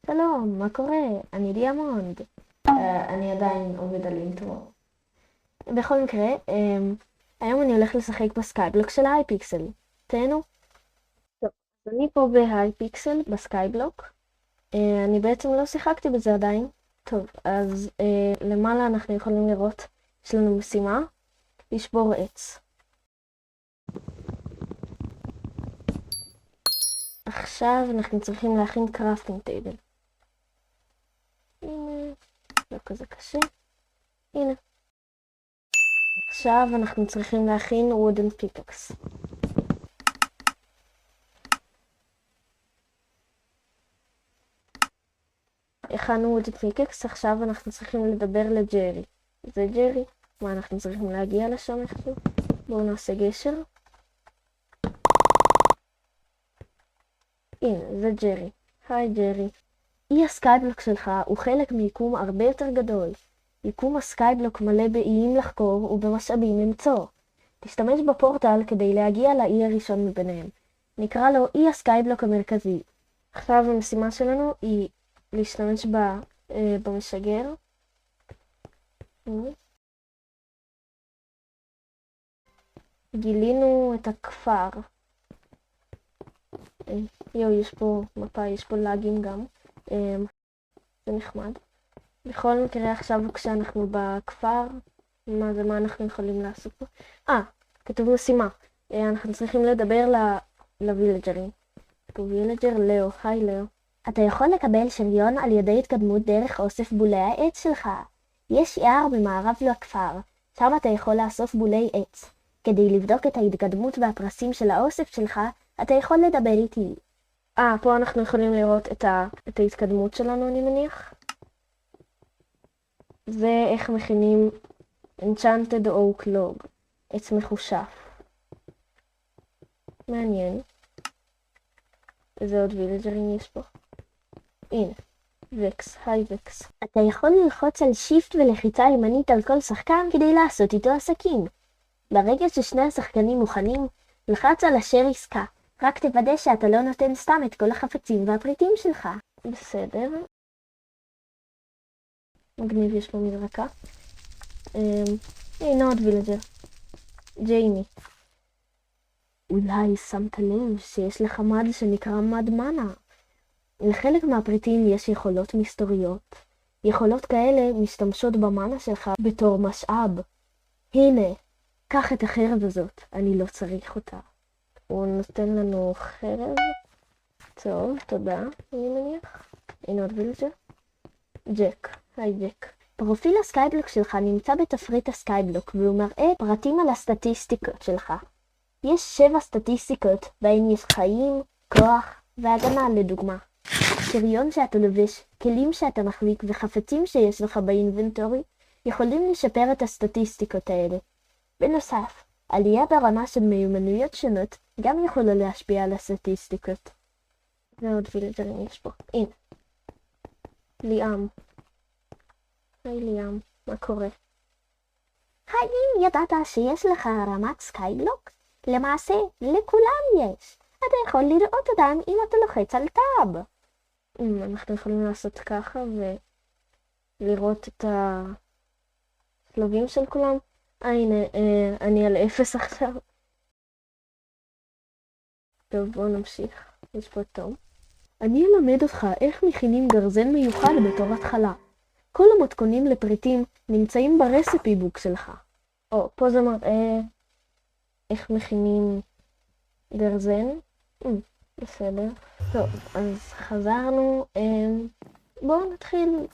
שלום, מה קורה? אני דיאמונד. אני עדיין עובד על אינטרו. בכל מקרה, היום אני הולך לשחק בסקייבלוק של ההייפיקסל. תהנו. טוב, אז אני פה בהייפיקסל, בסקייבלוק. אני בעצם לא שיחקתי בזה עדיין. טוב, אז למעלה אנחנו יכולים לראות, יש לנו משימה, לשבור עץ. עכשיו אנחנו צריכים להכין קראפטינג טייבל. הנה, לא כזה קשה. הנה. עכשיו אנחנו צריכים להכין wooden pickaxe. הכנו wooden pickaxe, עכשיו אנחנו צריכים לדבר לג'רי. זה ג'רי. מה, אנחנו צריכים להגיע לשם איכשהו? בואו נעשה גשר. הנה, זה ג'רי. היי ג'רי. אי הסקייבלוק שלך הוא חלק מיקום הרבה יותר גדול. יקום הסקייבלוק מלא באיים לחקור ובמשאבים למצוא. תשתמש בפורטל כדי להגיע לאי הראשון מביניהם. נקרא לו אי הסקייבלוק המרכזי. עכשיו המשימה שלנו היא להשתמש במשגר. גילינו את הכפר. יש פה מפה, יש פה לאגים גם. זה נחמד. בכל מקרה עכשיו כשאנחנו בכפר, מה אנחנו יכולים לעשות פה? כתוב משימה. אנחנו צריכים לדבר לווילג'רים. כתוב וילג'ר, לאו. היי לאו. אתה יכול לקבל שריון על ידי התקדמות דרך אוסף בולי העץ שלך. יש יער במערב לכפר, שם אתה יכול לאסוף בולי עץ. כדי לבדוק את ההתקדמות והפרסים של האוסף שלך, אתה יכול לדבר איתי. פה אנחנו יכולים לראות את ההתקדמות שלנו, אני מניח. זה איך מכינים Enchanted Oak Log, עץ מחושף. מעניין. איזה עוד וילג'רים יש פה? הנה, וקס, היי וקס. אתה יכול ללחוץ על שיפט ולחיצה ימנית על כל שחקן כדי לעשות איתו עסקים. ברגע ששני השחקנים מוכנים, לחץ על אשר עסקה. רק תוודא שאתה לא נותן סתם את כל החפצים והפריטים שלך. בסדר. מגניב, יש פה מזרקה. הנה עוד וילג'ר. ג'יימי. אולי שמת לב שיש לך מד שנקרא מד מנה. לחלק מהפריטים יש יכולות מסתוריות. יכולות כאלה משתמשות במנה שלך בתור משאב. הנה, קח את החרב הזאת, אני לא צריך אותה. הוא נותן לנו חרב. טוב, תודה, אני מניח. הנה עוד וילג'ר. ג'ק, היי ג'ק. פרופיל הסקייבלוק שלך נמצא בתפריט הסקייבלוק, והוא מראה פרטים על הסטטיסטיקות שלך. יש 7 סטטיסטיקות, בהן יש חיים, כוח והגנה לדוגמה. שריון שאתה לובש, כלים שאתה מחזיק וחפצים שיש לך באינבנטורי, יכולים לשפר את הסטטיסטיקות האלה. בנוסף, עלייה ברמה של מיומנויות שונות גם יכולה להשפיע על הסטטיסטיקות. ועוד וילג'רים יש פה. הנה. ליאם. היי ליאם, מה קורה? האם ידעת שיש לך רמת סקייבלוק? למעשה, לכולם יש. אתה יכול לראות אותם אם אתה לוחץ על טאב. אנחנו יכולים לעשות ככה ולראות את השלבים של כולם. הנה, אני על 0 עכשיו. טוב, בואו נמשיך. יש פה תום. אני אלמד אותך איך מכינים גרזן מיוחד בתור התחלה. כל המתכונים לפריטים נמצאים ברסיפי בוק שלך. פה זה מראה איך מכינים גרזן. בסדר. טוב, אז חזרנו. בואו נתחיל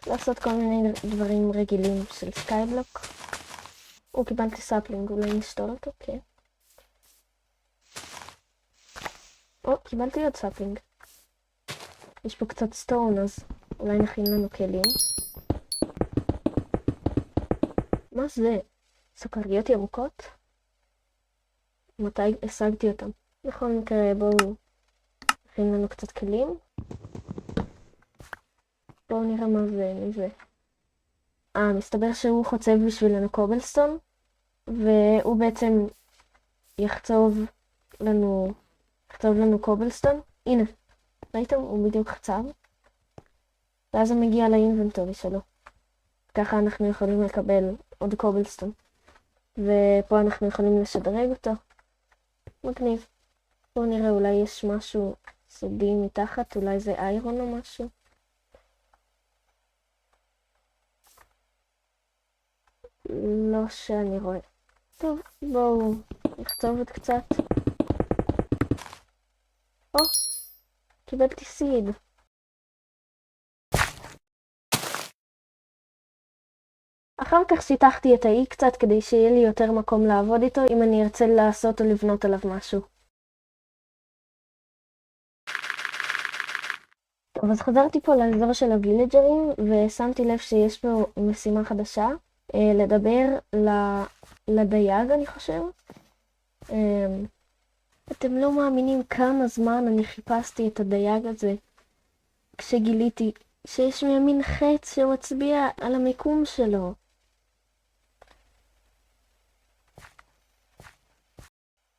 לעשות כל מיני דברים רגילים של סקייבלוק. קיבלתי סאפלינג, אולי נשתול אותו, כן. קיבלתי עוד סאפלינג. יש פה קצת סטון, אז אולי נכין לנו כלים. מה זה? סוכריות ירוקות? מתי השגתי אותם? בכל מקרה, בואו נכין לנו קצת כלים. בואו נראה מה זה. מסתבר שהוא חוצב בשבילנו קובלסטון, והוא בעצם יחצוב לנו קובלסטון. הנה, ראיתם? הוא בדיוק חצב. ואז הוא מגיע לאינבנטורי שלו. ככה אנחנו יכולים לקבל עוד קובלסטון. ופה אנחנו יכולים לשדרג אותו. מגניב. בואו נראה, אולי יש משהו סודי מתחת, אולי זה איירון או משהו. לא שאני רואה. טוב, בואו נכתוב עוד קצת. או, קיבלתי סיד. אחר כך שיטחתי את האי קצת כדי שיהיה לי יותר מקום לעבוד איתו אם אני ארצה לעשות או לבנות עליו משהו. טוב, אז חזרתי פה לאזור של הווילג'רים ושמתי לב שיש פה משימה חדשה, לדבר לדייג אני חושב. אתם לא מאמינים כמה זמן אני חיפשתי את הדייג הזה כשגיליתי שיש מימין חץ שמצביע על המיקום שלו.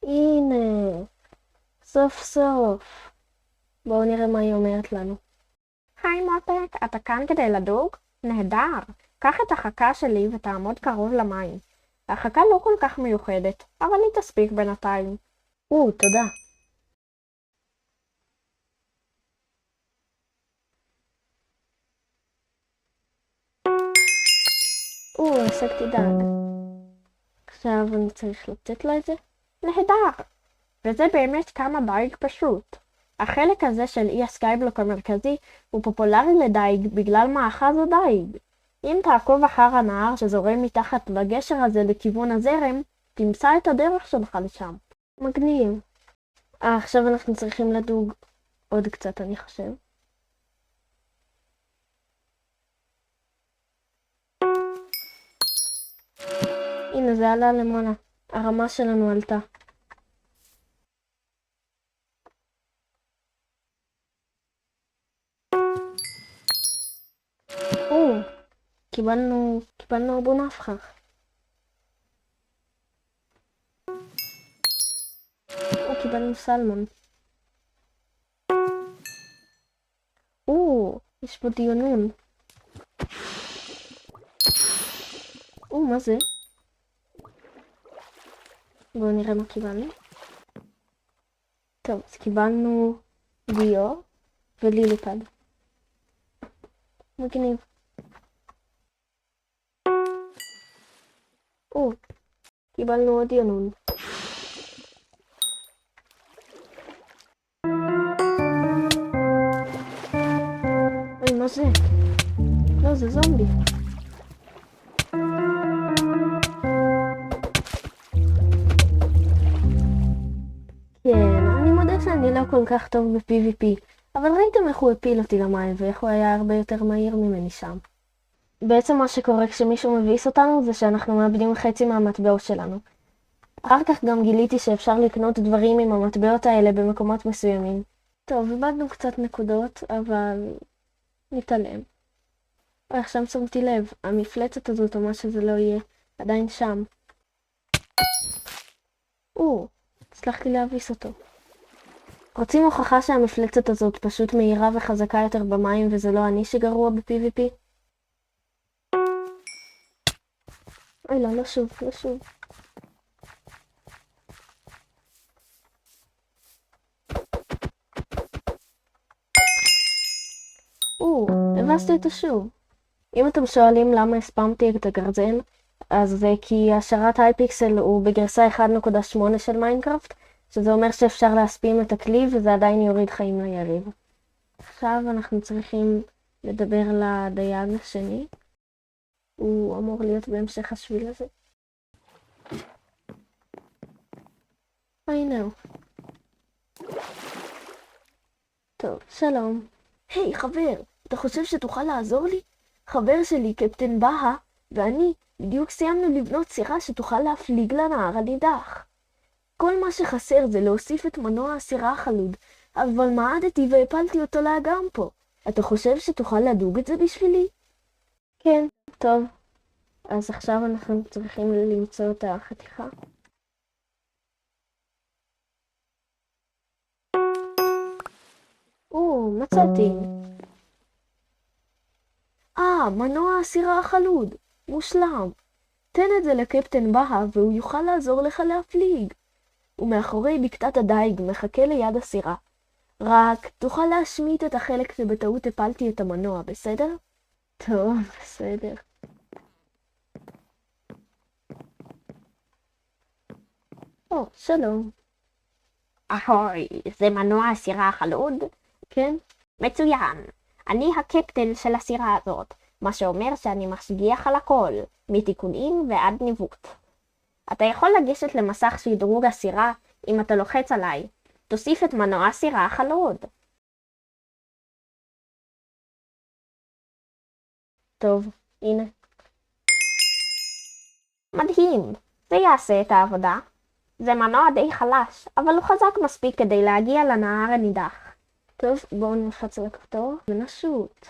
הנה, סוף סוף. בואו נראה מה היא אומרת לנו. היי מותק, אתה כאן כדי לדוג? נהדר. קח את החכה שלי ותעמוד קרוב למים. החכה לא כל כך מיוחדת, אבל היא תספיק בינתיים. תודה. השגתי דג. עכשיו אני צריך לתת לה את זה? נהדר. וזה באמת כמה דייג פשוט. החלק הזה של אי הסקייבלוק המרכזי הוא פופולרי לדייג בגלל מאחז הדייג. אם תעקוב אחר הנהר שזורם מתחת לגשר הזה לכיוון הזרם, תמצא את הדרך שלך לשם. מגניב. עכשיו אנחנו צריכים לדוג עוד קצת אני חושב. הנה זה עלה למעלה. הרמה שלנו עלתה. קיבלנו הרבה נפח. קיבלנו סלמון. יש פה דיונון. מה זה? בואו נראה מה קיבלנו. טוב, אז קיבלנו דיו וליליפד. מגניב. קיבלנו עוד דיונון. מה זה? לא, זה זומבי. כן, אני מודה שאני לא כל כך טוב ב-PvP, אבל ראיתם איך הוא הפיל אותי למים ואיך הוא היה הרבה יותר מהיר ממני שם. בעצם מה שקורה כשמישהו מביס אותנו זה שאנחנו מאבדים חצי מהמטבעות שלנו. אחר כך גם גיליתי שאפשר לקנות דברים עם המטבעות האלה במקומות מסוימים. טוב, איבדנו קצת נקודות, אבל נתעלם. עכשיו שמתי לב, המפלצת הזאת או מה שזה לא יהיה, עדיין שם. הצלחתי להביס אותו. רוצים הוכחה שהמפלצת הזאת פשוט מהירה וחזקה יותר במים וזה לא אני שגרוע ב-PvP? לא שוב. הבסתי אותו שוב. אם אתם שואלים למה הספמתי את הגרזן, אז זה כי השרת הייפיקסל הוא בגרסה 1.8 של מיינקראפט, שזה אומר שאפשר להספים את הכלי וזה עדיין יוריד חיים ליריב. עכשיו אנחנו צריכים לדבר לדייג השני. הוא אמור להיות בהמשך השביל הזה. הנה הוא. טוב, שלום. היי חבר, אתה חושב שתוכל לעזור לי? חבר שלי, קפטן בהה, ואני בדיוק סיימנו לבנות סירה שתוכל להפליג לנהר הנידח. כל מה שחסר זה להוסיף את מנוע הסירה החלוד, אבל מעדתי והפלתי אותו לאגם פה. אתה חושב שתוכל לדוג את זה בשבילי? כן, טוב. אז עכשיו אנחנו צריכים למצוא את החתיכה. מצאתי. מנוע הסירה החלוד. מושלם. תן את זה לקפטן בהה והוא יוכל לעזור לך להפליג. ומאחורי בקתת הדייג מחכה ליד הסירה. רק תוכל להשמיט את החלק שבטעות הפלתי את המנוע, בסדר? טוב, בסדר. שלום. אהוי, זה מנוע הסירה החלוד? כן? מצוין. אני הקפטן של הסירה הזאת, מה שאומר שאני משגיח על הכל, מתיקונים ועד ניווט. אתה יכול לגשת למסך שדרוג הסירה אם אתה לוחץ עליי. תוסיף את מנוע הסירה החלוד. טוב, הנה. מדהים, זה יעשה את העבודה. זה מנוע די חלש, אבל הוא חזק מספיק כדי להגיע לנהר הנידח. טוב, בואו נלחץ על הכפתור ונשוט.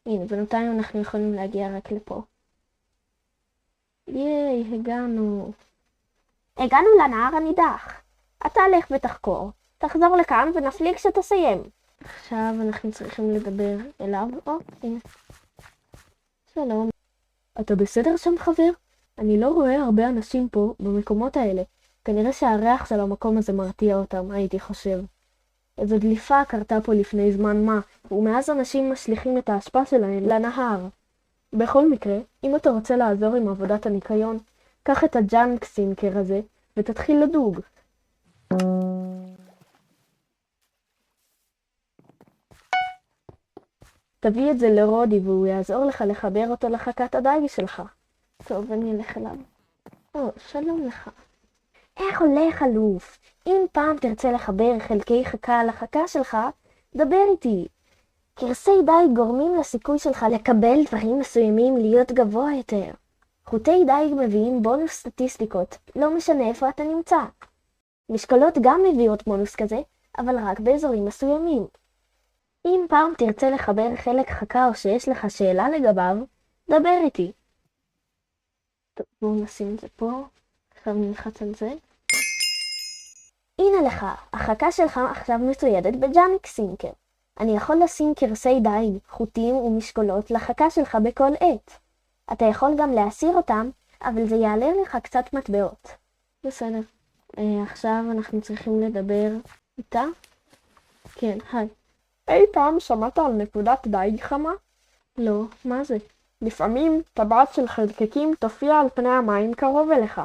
הנה, בינתיים אנחנו יכולים להגיע רק לפה. ייי, הגענו. הגענו לנהר הנידח. אתה לך ותחקור. תחזור לכאן ונפליג כשתסיים. עכשיו אנחנו צריכים לדבר אליו. הנה. שלום. אתה בסדר שם, חבר? אני לא רואה הרבה אנשים פה במקומות האלה. כנראה שהריח של המקום הזה מרתיע אותם, הייתי חושב. איזו דליפה קרתה פה לפני זמן מה, ומאז אנשים משליכים את ההשפעה שלהם לנהר. בכל מקרה, אם אתה רוצה לעזור עם עבודת הניקיון, קח את הג'אנק סינקר הזה ותתחיל לדוג. תביא את זה לרודי והוא יעזור לך לחבר אותו לחכת הדייג שלך. טוב, אני אלך אליו. שלום לך. איך הולך אלוף? אם פעם תרצה לחבר חלקי חכה לחכה שלך, דבר איתי. קרסי דייג גורמים לסיכוי שלך לקבל דברים מסוימים להיות גבוה יותר. חוטי דייג מביאים בונוס סטטיסטיקות, לא משנה איפה אתה נמצא. משקולות גם מביאות בונוס כזה, אבל רק באזורים מסוימים. אם פעם תרצה לחבר חלק חכה או שיש לך שאלה לגביו, דבר איתי. טוב, בואו נשים את זה פה. עכשיו נלחץ על זה. הנה לך, החכה שלך עכשיו מצוידת בג'אנק סינקר. אני יכול לשים קרסי דייג, חוטים ומשקולות לחכה שלך בכל עת. אתה יכול גם להסיר אותם, אבל זה יעלה לך קצת מטבעות. בסדר. עכשיו אנחנו צריכים לדבר איתה. כן, היי. אי פעם שמעת על נקודת דייג חמה? לא, מה זה? לפעמים טבעת של חלקיקים תופיע על פני המים קרוב אליך.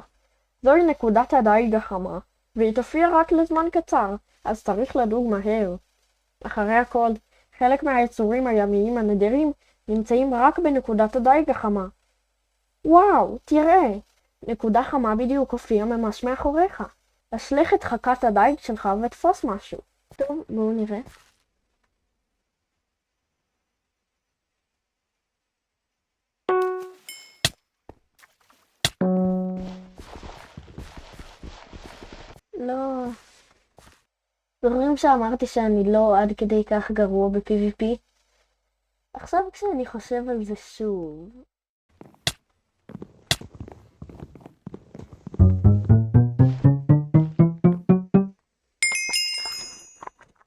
זוהי נקודת הדייג החמה, והיא תופיע רק לזמן קצר, אז צריך לדוג מהר. אחרי הכל, חלק מהיצורים הימיים הנדירים נמצאים רק בנקודת הדייג החמה. וואו, תראה! נקודה חמה בדיוק הופיעה ממש מאחוריך. השלך את חכת הדייג שלך ותפוס משהו. טוב, בואו נראה. לא. זוכרים שאמרתי שאני לא עד כדי כך גרוע ב-PvP? עכשיו כשאני חושב על זה שוב...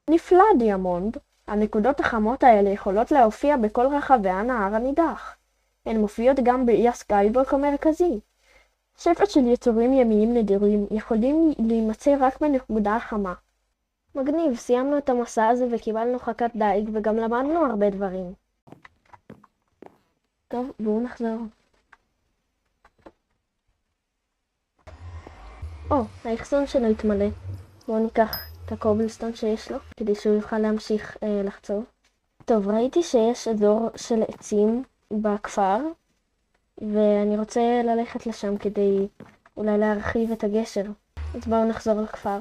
נפלא, דיאמונד. הנקודות החמות האלה יכולות להופיע בכל רחבי הנהר הנידח. הן מופיעות גם באי הסקייבוק המרכזי. שפע של יצורים ימיים נדירים יכולים להימצא רק בנקודה החמה. מגניב, סיימנו את המסע הזה וקיבלנו חכת דייג וגם למדנו הרבה דברים. טוב, בואו נחזור. האחסון שלו התמלא. בואו ניקח את הקובלסטון שיש לו, כדי שהוא יוכל להמשיך לחצוב. טוב, ראיתי שיש אזור של עצים בכפר, ואני רוצה ללכת לשם כדי אולי להרחיב את הגשר. אז בואו נחזור לכפר.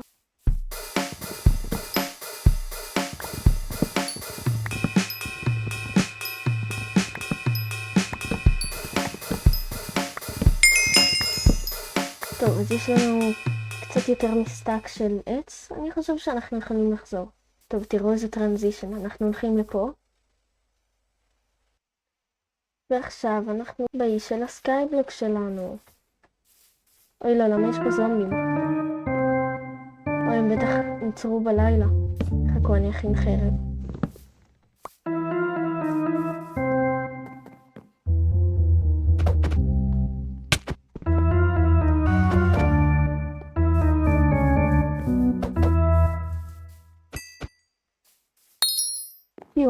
טוב, אז יש לנו קצת יותר מסטאק של עץ. אני חושב שאנחנו יכולים לחזור. טוב, תראו איזה טרנזישן. אנחנו הולכים לפה. ועכשיו אנחנו באי של הסקייבלוק שלנו. אוי לא, למה יש פה זומבים? אוי, הם בטח נצרו בלילה. חכו, אני אכין חרב.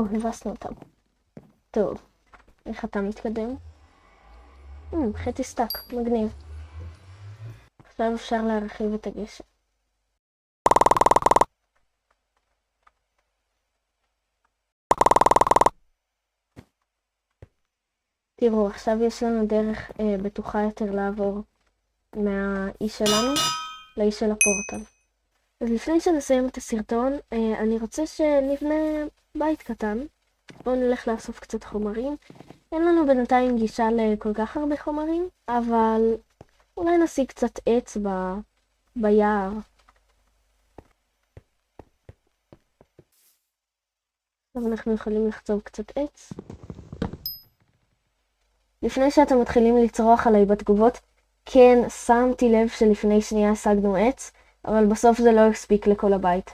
הבסנו אותם. טוב, איך אתה מתקדם? חצי סטאק, מגניב. עכשיו אפשר להרחיב את הגשר. תראו, עכשיו יש לנו דרך בטוחה יותר לעבור מהאי שלנו לאי של הפורטל. אז לפני שנסיים את הסרטון, אני רוצה שנבנה בית קטן. בואו נלך לאסוף קצת חומרים. אין לנו בינתיים גישה לכל כך הרבה חומרים, אבל אולי נשיג קצת עץ ביער. אז אנחנו יכולים לחצוב קצת עץ. לפני שאתם מתחילים לצרוח עליי בתגובות, כן, שמתי לב שלפני שנייה השגנו עץ, אבל בסוף זה לא הספיק לכל הבית.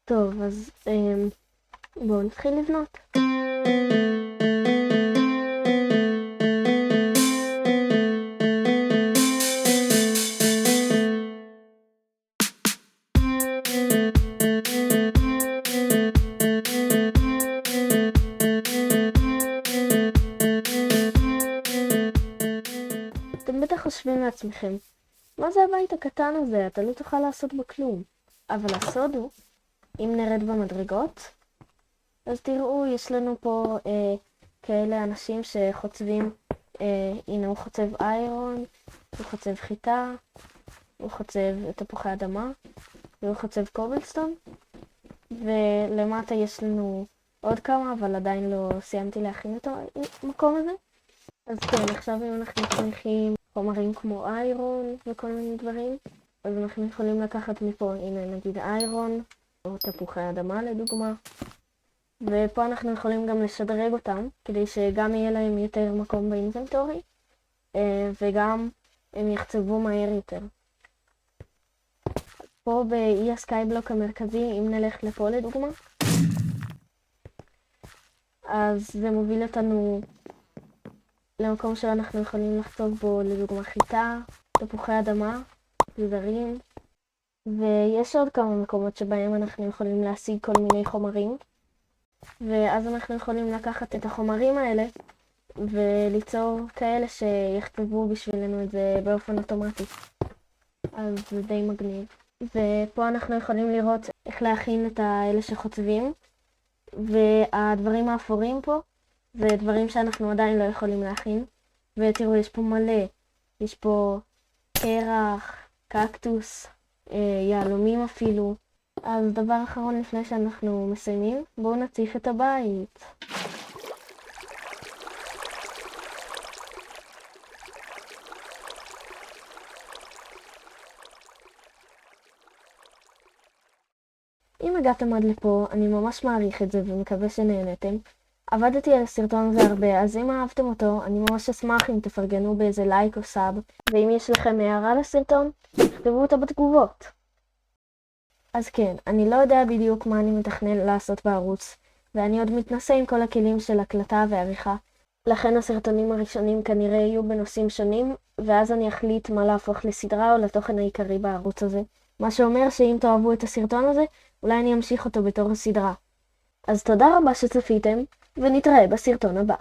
טוב, אז בואו נתחיל לבנות. אתם בטח חושבים לעצמכם, מה זה הבית הקטן הזה? אתה לא תוכל לעשות בו כלום. אבל הסוד הוא, אם נרד במדרגות, אז תראו, יש לנו פה כאלה אנשים שחוצבים, הנה הוא חוצב איירון, הוא חוצב חיטה, הוא חוצב תפוחי אדמה, והוא חוצב קובלסטון, ולמטה יש לנו עוד כמה, אבל עדיין לא סיימתי להכין את המקום הזה. אז כן, עכשיו אם אנחנו צריכים חומרים כמו איירון וכל מיני דברים, אז אנחנו יכולים לקחת מפה, הנה נגיד איירון, או תפוחי אדמה לדוגמה, ופה אנחנו יכולים גם לשדרג אותם, כדי שגם יהיה להם יותר מקום באינבנטורי, וגם הם יחצבו מהר יותר. פה באי הסקייבלוק המרכזי, אם נלך לפה לדוגמה, אז זה מוביל אותנו למקום שאנחנו יכולים לחצוב בו לדוגמה חיטה, תפוחי אדמה, גזרים, ויש עוד כמה מקומות שבהם אנחנו יכולים להשיג כל מיני חומרים, ואז אנחנו יכולים לקחת את החומרים האלה וליצור כאלה שיכתבו בשבילנו את זה באופן אוטומטי. אז זה די מגניב. ופה אנחנו יכולים לראות איך להכין את האלה שחוצבים, והדברים האפורים פה זה דברים שאנחנו עדיין לא יכולים להכין. ותראו, יש פה מלא. יש פה קרח, קקטוס, יהלומים אפילו. אז דבר אחרון לפני שאנחנו מסיימים, בואו נציף את הבית. אם הגעתם עד לפה, אני ממש מעריך את זה ומקווה שנהנתם. עבדתי על הסרטון הזה הרבה, אז אם אהבתם אותו, אני ממש אשמח אם תפרגנו באיזה לייק או סאב, ואם יש לכם הערה לסרטון, תכתבו אותה בתגובות. אז כן, אני לא יודע בדיוק מה אני מתכנן לעשות בערוץ, ואני עוד מתנסה עם כל הכלים של הקלטה ועריכה, לכן הסרטונים הראשונים כנראה יהיו בנושאים שונים, ואז אני אחליט מה להפוך לסדרה או לתוכן העיקרי בערוץ הזה, מה שאומר שאם תאהבו את הסרטון הזה, אולי אני אמשיך אותו בתור סדרה. אז תודה רבה שצפיתם, ונתראה בסרטון הבא.